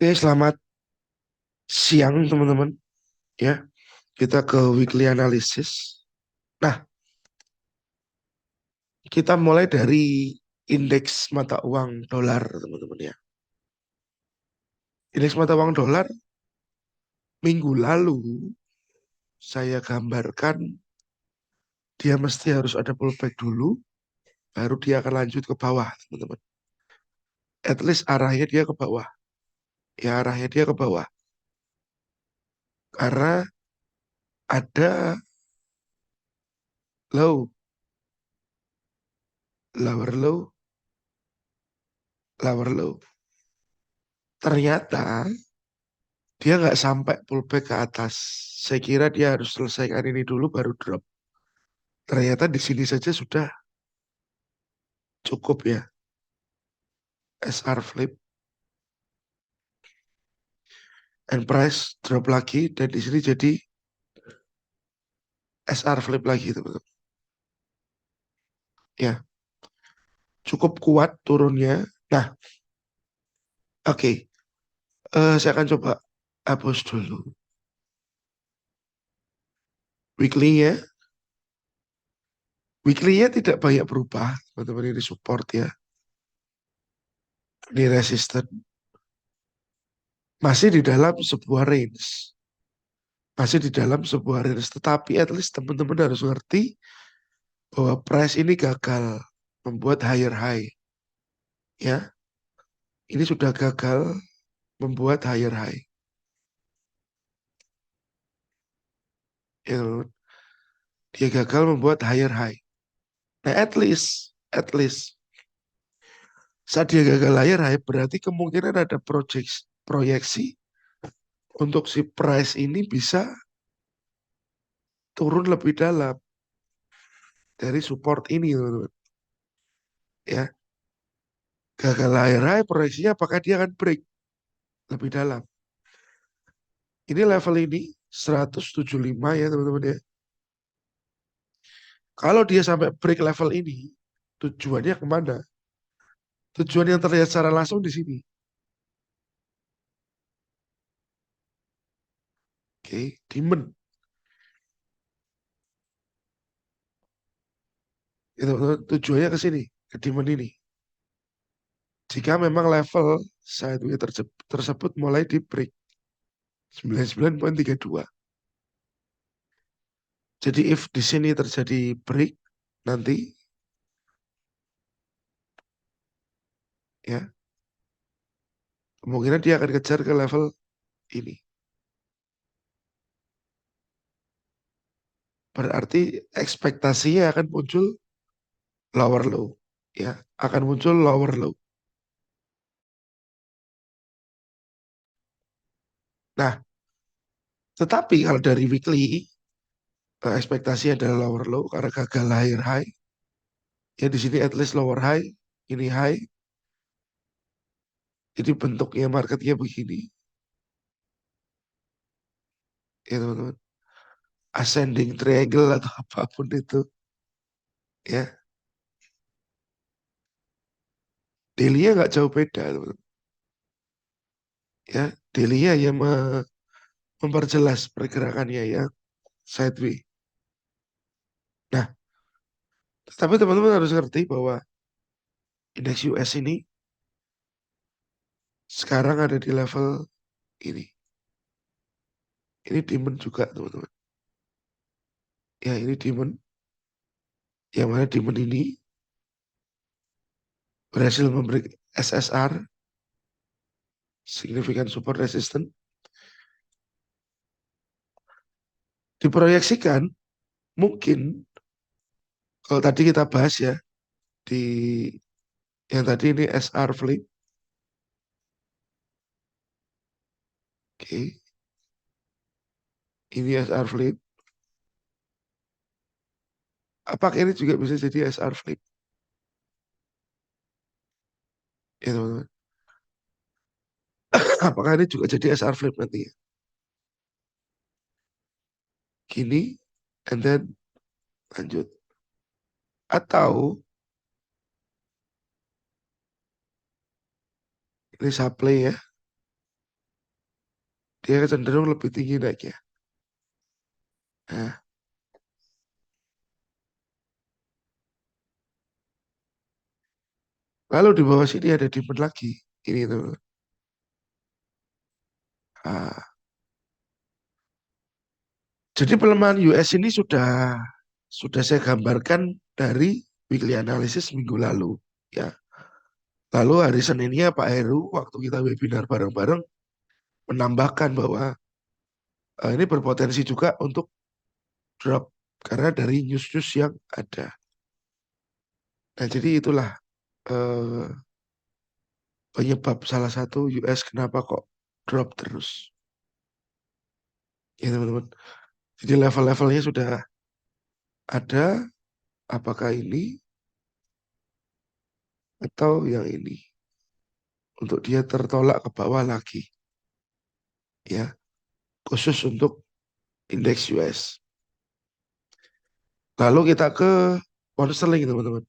Oke, selamat siang teman-teman. Ya, kita ke weekly analysis. Nah, kita mulai dari indeks mata uang dolar, teman-teman ya. Indeks mata uang dolar minggu lalu saya gambarkan dia mesti harus ada pullback dulu, baru dia akan lanjut ke bawah, teman-teman. At least arahnya dia ke bawah. Ya, arahnya dia ke bawah. Karena ada low, lower low, lower low. Ternyata dia nggak sampai pullback ke atas. Saya kira dia harus selesaikan ini dulu baru drop. Ternyata di sini saja sudah cukup ya. SR flip and price drop lagi dan di sini jadi SR flip lagi teman-teman. Ya, cukup kuat turunnya. Nah, oke. Saya akan coba hapus dulu. Weekly-nya, weekly-nya tidak banyak berubah, teman-teman. Ini support ya. Ini resistance. Masih di dalam sebuah range. Masih di dalam sebuah range. Tetapi at least teman-teman harus ngerti bahwa price ini gagal membuat higher high. Ya, ini sudah gagal membuat higher high. Ya, dia gagal membuat higher high. Nah, at least saat dia gagal higher high berarti kemungkinan ada proyeksi untuk si price ini bisa turun lebih dalam dari support ini, teman-teman. Ya, gagal higher high proyeksinya apakah dia akan break lebih dalam. Ini level ini 175 ya, teman-teman ya. Kalau dia sampai break level ini, tujuannya kemana? Tujuan yang terlihat secara langsung di sini. Oke, demand. Itu tujuannya ke sini, ke demand ini. Jika memang level sideways tersebut mulai di break 99,32. Jadi if di sini terjadi break nanti ya kemungkinan dia akan kejar ke level ini. Berarti ekspektasinya akan muncul lower low ya, akan muncul lower low. Nah, tetapi kalau dari weekly ekspektasi adalah lower low karena gagal higher high. Ya di sini at least lower high, ini high. Jadi bentuknya marketnya begini. Ya teman-teman. Ascending triangle atau apapun itu. Ya, daily-nya nggak jauh beda, teman-teman. Ya, daily-nya ya memperjelas pergerakannya ya sideways. Nah, tapi teman-teman harus ngerti bahwa indeks US ini sekarang ada di level ini. Ini demand juga, teman-teman. Ya, ini demand. Yang mana demand ini berhasil memberi SSR, significant support resistance. Diproyeksikan mungkin kalau tadi kita bahas ya di yang tadi ini SR flip. Oke, ini SR flip. Apakah ini juga bisa jadi SR flip? Ya teman-teman. Apakah ini juga jadi SR flip nanti ya? Gini, and then lanjut. Atau ini supply ya. dia cenderung lebih tinggi naiknya. Nah, lalu di bawah sini ada demand lagi. Ini tuh. Nah, jadi pelemahan US ini sudah saya gambarkan dari weekly analysis minggu lalu. Ya, lalu hari Seninnya Pak Heru waktu kita webinar bareng-bareng menambahkan bahwa ini berpotensi juga untuk drop karena dari news-news yang ada. Nah, jadi itulah eh, penyebab salah satu US kenapa kok drop terus. Ya teman-teman. Jadi level-levelnya sudah ada, apakah ini atau yang ini. Untuk dia tertolak ke bawah lagi. Ya, khusus untuk indeks US. Lalu kita ke pound sterling teman-teman.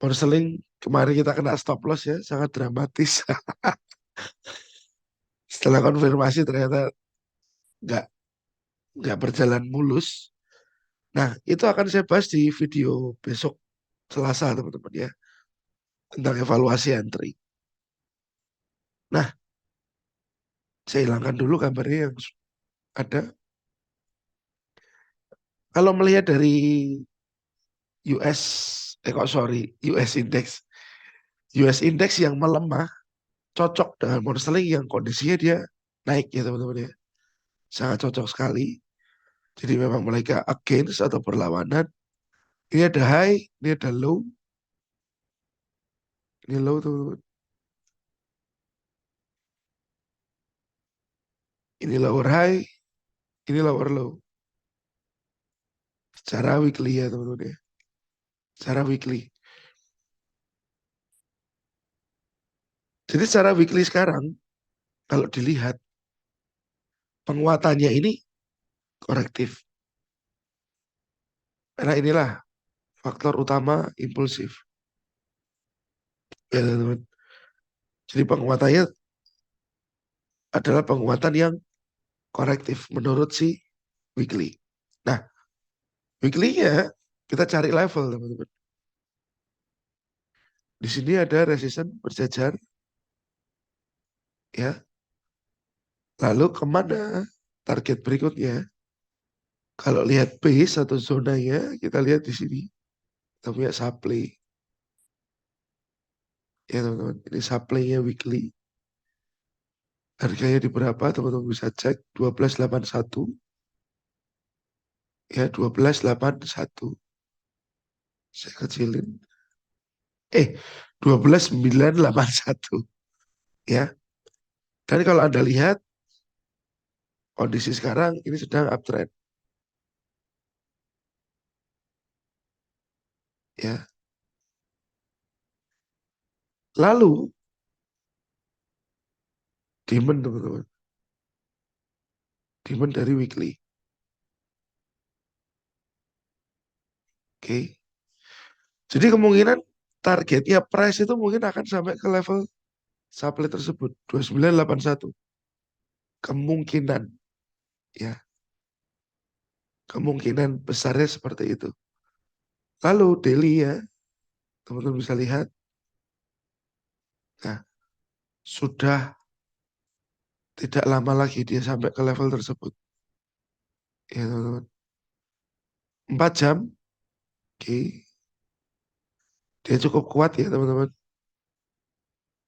Pound sterling kemarin kita kena stop loss ya, sangat dramatis. Setelah konfirmasi ternyata nggak nggak berjalan mulus. Nah, itu akan saya bahas di video besok Selasa teman-teman ya, tentang evaluasi entry. Nah, saya hilangkan dulu gambarnya yang ada. Kalau melihat dari US, US Index. US Index yang melemah cocok dengan pound sterling yang kondisinya dia naik ya teman-teman ya. Sangat cocok sekali. Jadi memang mereka against atau berlawanan. Ini ada high, ini ada low. Ini low teman-teman. Ini lower high, ini lower low. Secara weekly ya teman-teman ya. Secara weekly. Jadi secara weekly sekarang, kalau dilihat, penguatannya ini korektif. Karena inilah faktor utama impulsif. Ya teman-teman. Jadi penguatannya adalah penguatan yang korektif menurut si weekly. Nah, weekly-nya kita cari level teman-teman. Di sini ada resisten berjajar ya. Lalu kemana target berikutnya? Kalau lihat base atau zonanya, kita lihat di sini. Kita punya supply. Ya teman-teman, ini supply-nya weekly. Harganya di berapa? Teman-teman bisa cek 1281. Ya 1281. Saya kecilin. 12981. Ya. Dan kalau Anda lihat kondisi sekarang ini sedang uptrend. Ya. Lalu demand teman-teman. Demand dari weekly. Oke. Jadi kemungkinan targetnya price itu mungkin akan sampai ke level supply tersebut 2981. Kemungkinan ya, kemungkinan besarnya seperti itu. Lalu daily ya, teman-teman bisa lihat. Nah, sudah tidak lama lagi dia sampai ke level tersebut. Ya, teman-teman. 4 jam. Oke. Dia cukup kuat ya, teman-teman.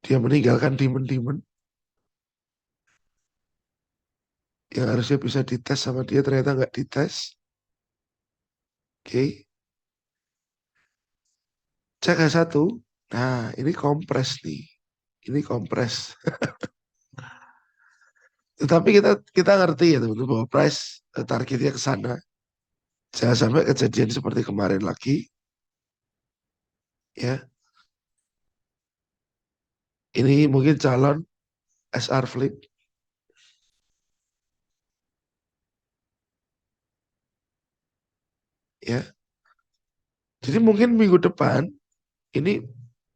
Dia meninggalkan demon-demon yang harusnya bisa dites sama dia ternyata nggak dites. Oke. Cek satu. Nah, ini kompres nih. Ini kompres. Tetapi kita ngerti ya teman-teman bahwa price targetnya ke sana. Jangan sampai kejadian seperti kemarin lagi. Ya, ini mungkin calon SR flip. Ya, jadi mungkin minggu depan ini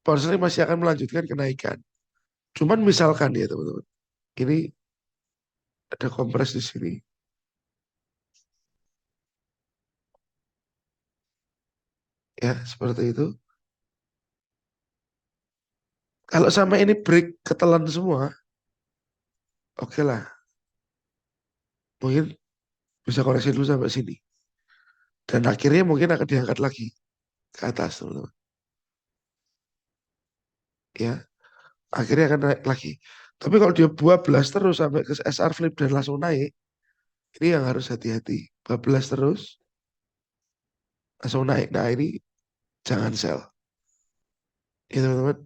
Porsche masih akan melanjutkan kenaikan. Cuman misalkan ya teman-teman, ini Ada kompres di sini. Ya, seperti itu. Kalau sama ini break ketelan semua, oke lah. Mungkin bisa koreksi dulu sampai sini. Dan akhirnya mungkin akan diangkat lagi ke atas, teman-teman. Ya, akhirnya akan naik lagi. Tapi kalau dia bablas terus sampai ke SR flip dan langsung naik, ini yang harus hati-hati. Bablas terus, langsung naik. Nah ini jangan sell. Ya teman-teman.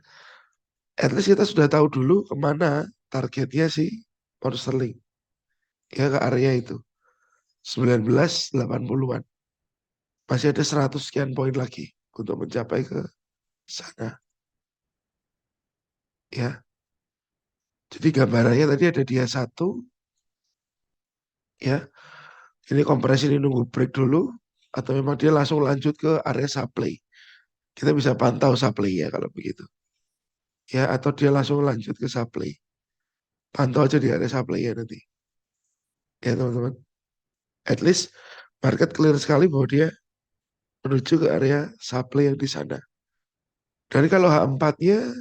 At least kita sudah tahu dulu kemana targetnya si pound sterling. Ya ke area itu. 1980-an. Masih ada 100 sekian poin lagi untuk mencapai ke sana. Ya. Jadi gambarannya tadi ada dia satu. Ya. Ini kompresi ini nunggu break dulu. Atau memang dia langsung lanjut ke area supply. Kita bisa pantau supply ya kalau begitu. Ya, atau dia langsung lanjut ke supply. Pantau aja di area supply ya nanti. Ya teman-teman. At least market clear sekali bahwa dia menuju ke area supply yang di sana. Dan kalau H4-nya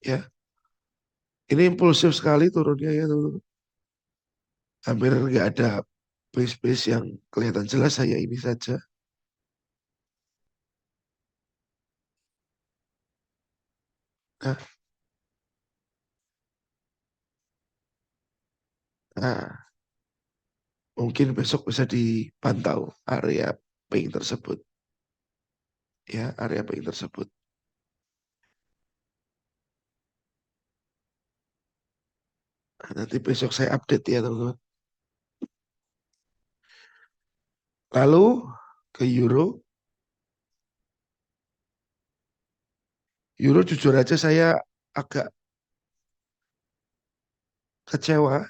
ya ini impulsif sekali turunnya ya teman-teman. Hampir nggak ada base-base yang kelihatan jelas, hanya ini saja. Nah, nah, mungkin besok bisa dipantau area pink tersebut. Ya, area pink tersebut. Nah, nanti besok saya update ya teman-teman. Lalu ke euro. Euro jujur aja saya agak kecewa.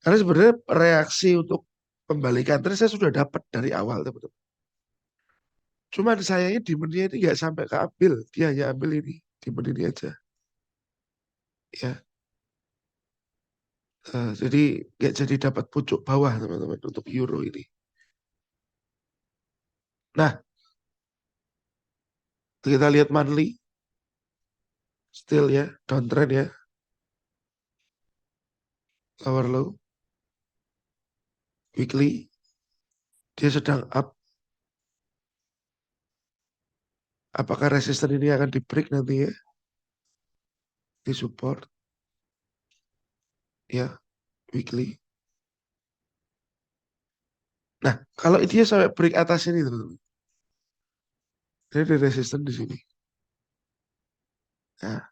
Karena sebenarnya reaksi untuk pembalikan tadi saya sudah dapat dari awal teman-teman. Cuman sayangnya demand-nya ini nggak sampai keambil. Dia hanya ambil ini. Demand ini aja. Ya, jadi nggak jadi dapat pucuk bawah teman-teman untuk euro ini. Nah, kita lihat monthly. Still ya, downtrend ya. Lower low. Weekly. Dia sedang up. Apakah resisten ini akan di break nanti ya? Di support. Ya, weekly. Nah, kalau dia sampai break atas ini teman-teman. Ini ada resisten di sini. Nah,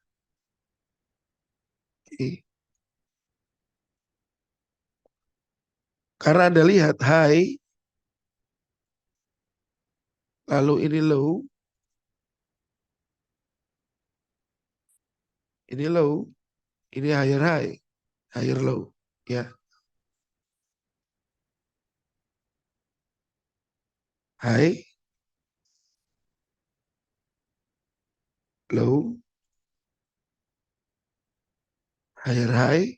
oke. Karena Anda lihat high, lalu ini low, ini low, ini higher high, higher low. Ya, high, low, higher high,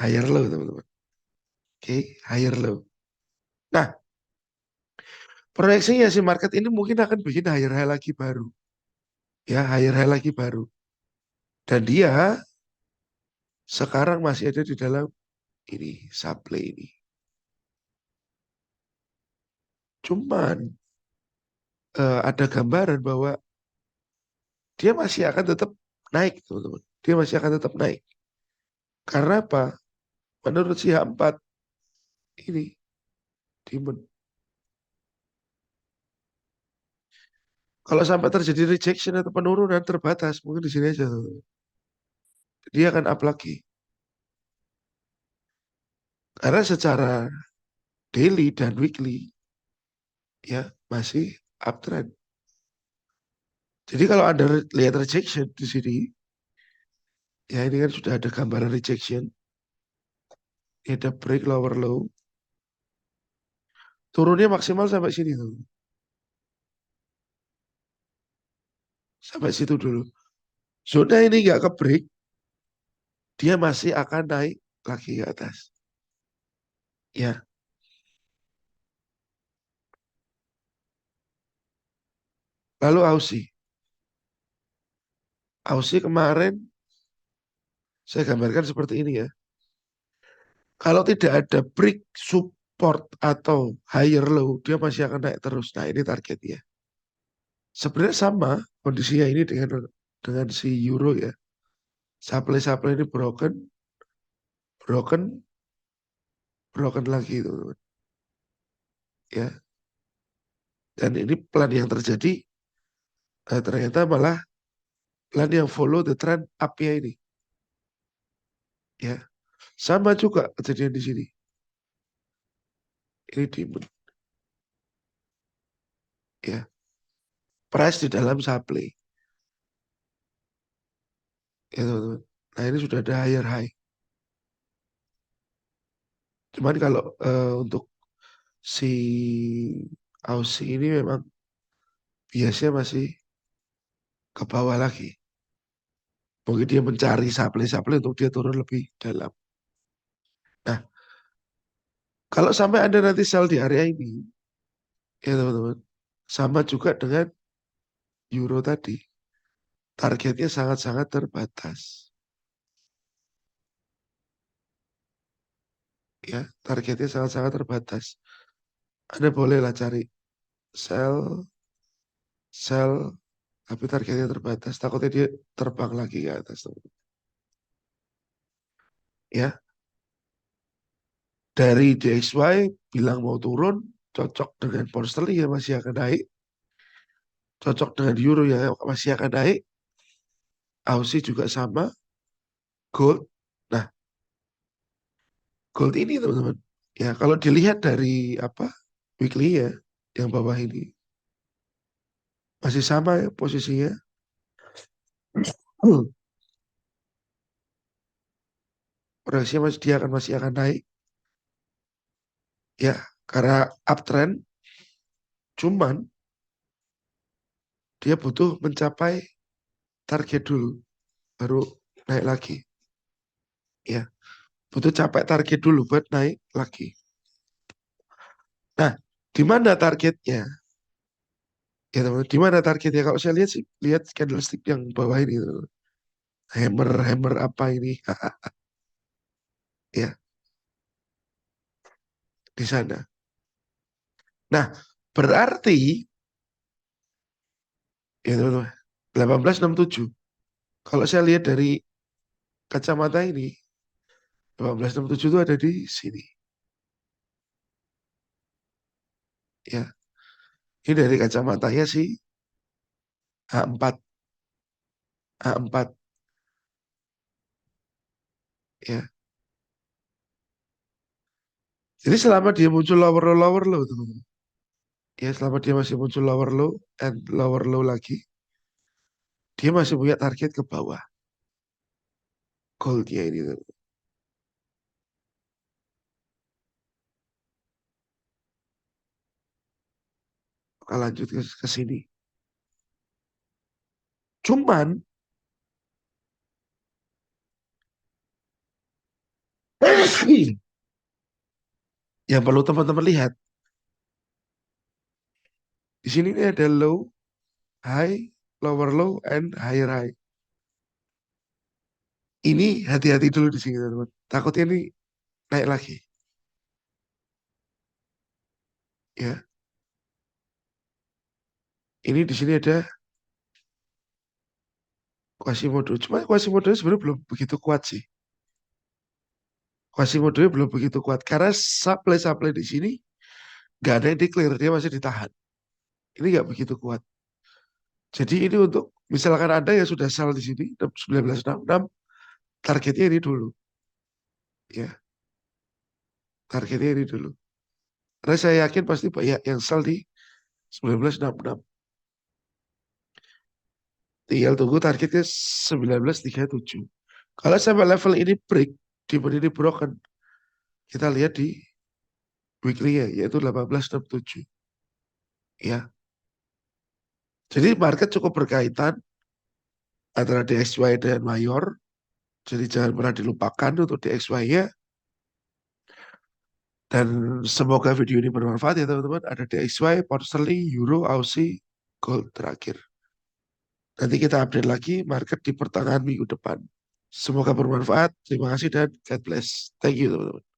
higher low teman-teman. Oke, higher low. Nah, proyeksinya si market ini mungkin akan bikin higher high lagi baru. Ya, higher high lagi baru. Dan dia sekarang masih ada di dalam ini, supply ini. Cuman ada gambaran bahwa dia masih akan tetap naik, teman-teman. Dia masih akan tetap naik. Karena apa? Menurut si H4 ini, demand. Kalau sampai terjadi rejection atau penurunan terbatas, mungkin di sini aja, teman-teman. Dia akan up lagi. Karena secara daily dan weekly, ya masih uptrend. Jadi kalau Anda lihat rejection di sini, ya ini kan sudah ada gambaran rejection. Ini ada break lower low. Turunnya maksimal sampai sini tuh. Sampai situ dulu. Zona ini nggak ke break, dia masih akan naik lagi ke atas. Ya, lalu Aussie. Aussie kemarin saya gambarkan seperti ini ya. Kalau tidak ada break support atau higher low, dia masih akan naik terus. Nah, ini targetnya. Sebenarnya sama kondisinya ini dengan si euro ya. Supply-supply ini broken, broken, broken lagi itu, teman. Ya. Dan ini plan yang terjadi ternyata malah plan yang follow the trend up-nya ini. Ya. Sama juga kejadian di sini. Ini di ya. Price di dalam supply. Ya, teman-teman. Nah, ini sudah ada higher high. Cuman kalau untuk si Aussie ini memang biasanya masih ke bawah lagi. Mungkin dia mencari supply-supply untuk dia turun lebih dalam. Nah, kalau sampai Anda nanti sell di area ini, ya teman-teman, sama juga dengan euro tadi. Targetnya sangat-sangat terbatas. Ya, targetnya sangat-sangat terbatas. Anda bolehlah cari sell, sell, tapi targetnya terbatas. Takutnya dia terbang lagi ke atas, teman-teman. Ya, dari DXY bilang mau turun, cocok dengan pound sterling ya masih akan naik, cocok dengan euro ya masih akan naik, Aussie juga sama, gold. Nah, gold ini teman-teman, ya kalau dilihat dari apa weekly ya, yang bawah ini masih sama ya posisinya. Proyeksinya masih dia masih akan naik ya karena uptrend, cuman dia butuh mencapai target dulu baru naik lagi ya, butuh capai target dulu buat naik lagi. Nah, di mana targetnya? Ya teman, di mana targetnya? Kalau saya lihat sih, lihat candlestick yang bawah ini, teman. Hammer, hammer apa ini? Ya, di sana. Nah, berarti ya teman-teman, 1867. Kalau saya lihat dari kacamata ini, 1867 itu ada di sini. Ya, ini dari kacamatanya sih H4, H4 ya. Jadi selama dia muncul lower low teman-teman. Ya, selama dia masih muncul lower low and lower low lagi, dia masih punya target ke bawah. Goldnya ini teman. Kita lanjut ke sini. Cuman yang perlu teman-teman lihat, di sini ini ada low, high, lower low, and higher high. Ini hati-hati dulu di sini teman-teman. Takutnya ini naik lagi. Ya, ini di sini ada Quasimodo. Cuma Quasimodo sebenarnya belum begitu kuat sih. Quasimodo belum begitu kuat karena supply-supply di sini nggak ada yang declare, dia masih ditahan. Ini nggak begitu kuat. Jadi ini untuk misalkan Anda yang sudah sell di sini 1966, targetnya ini dulu. Ya, targetnya ini dulu. Karena saya yakin pasti banyak yang sell di 1966. Tinggal tunggu targetnya 1937. Kalau sampai level ini break, di ini broken, kita lihat di weekly ya, yaitu 1867. Ya, jadi market cukup berkaitan antara DXY dan Mayor. Jadi jangan pernah dilupakan untuk DXY-nya. Dan semoga video ini bermanfaat ya teman-teman. Ada DXY, pound sterling, euro, Aussie, gold terakhir. Nanti kita update lagi market di pertengahan minggu depan. Semoga bermanfaat. Terima kasih dan God bless. Thank you teman-teman.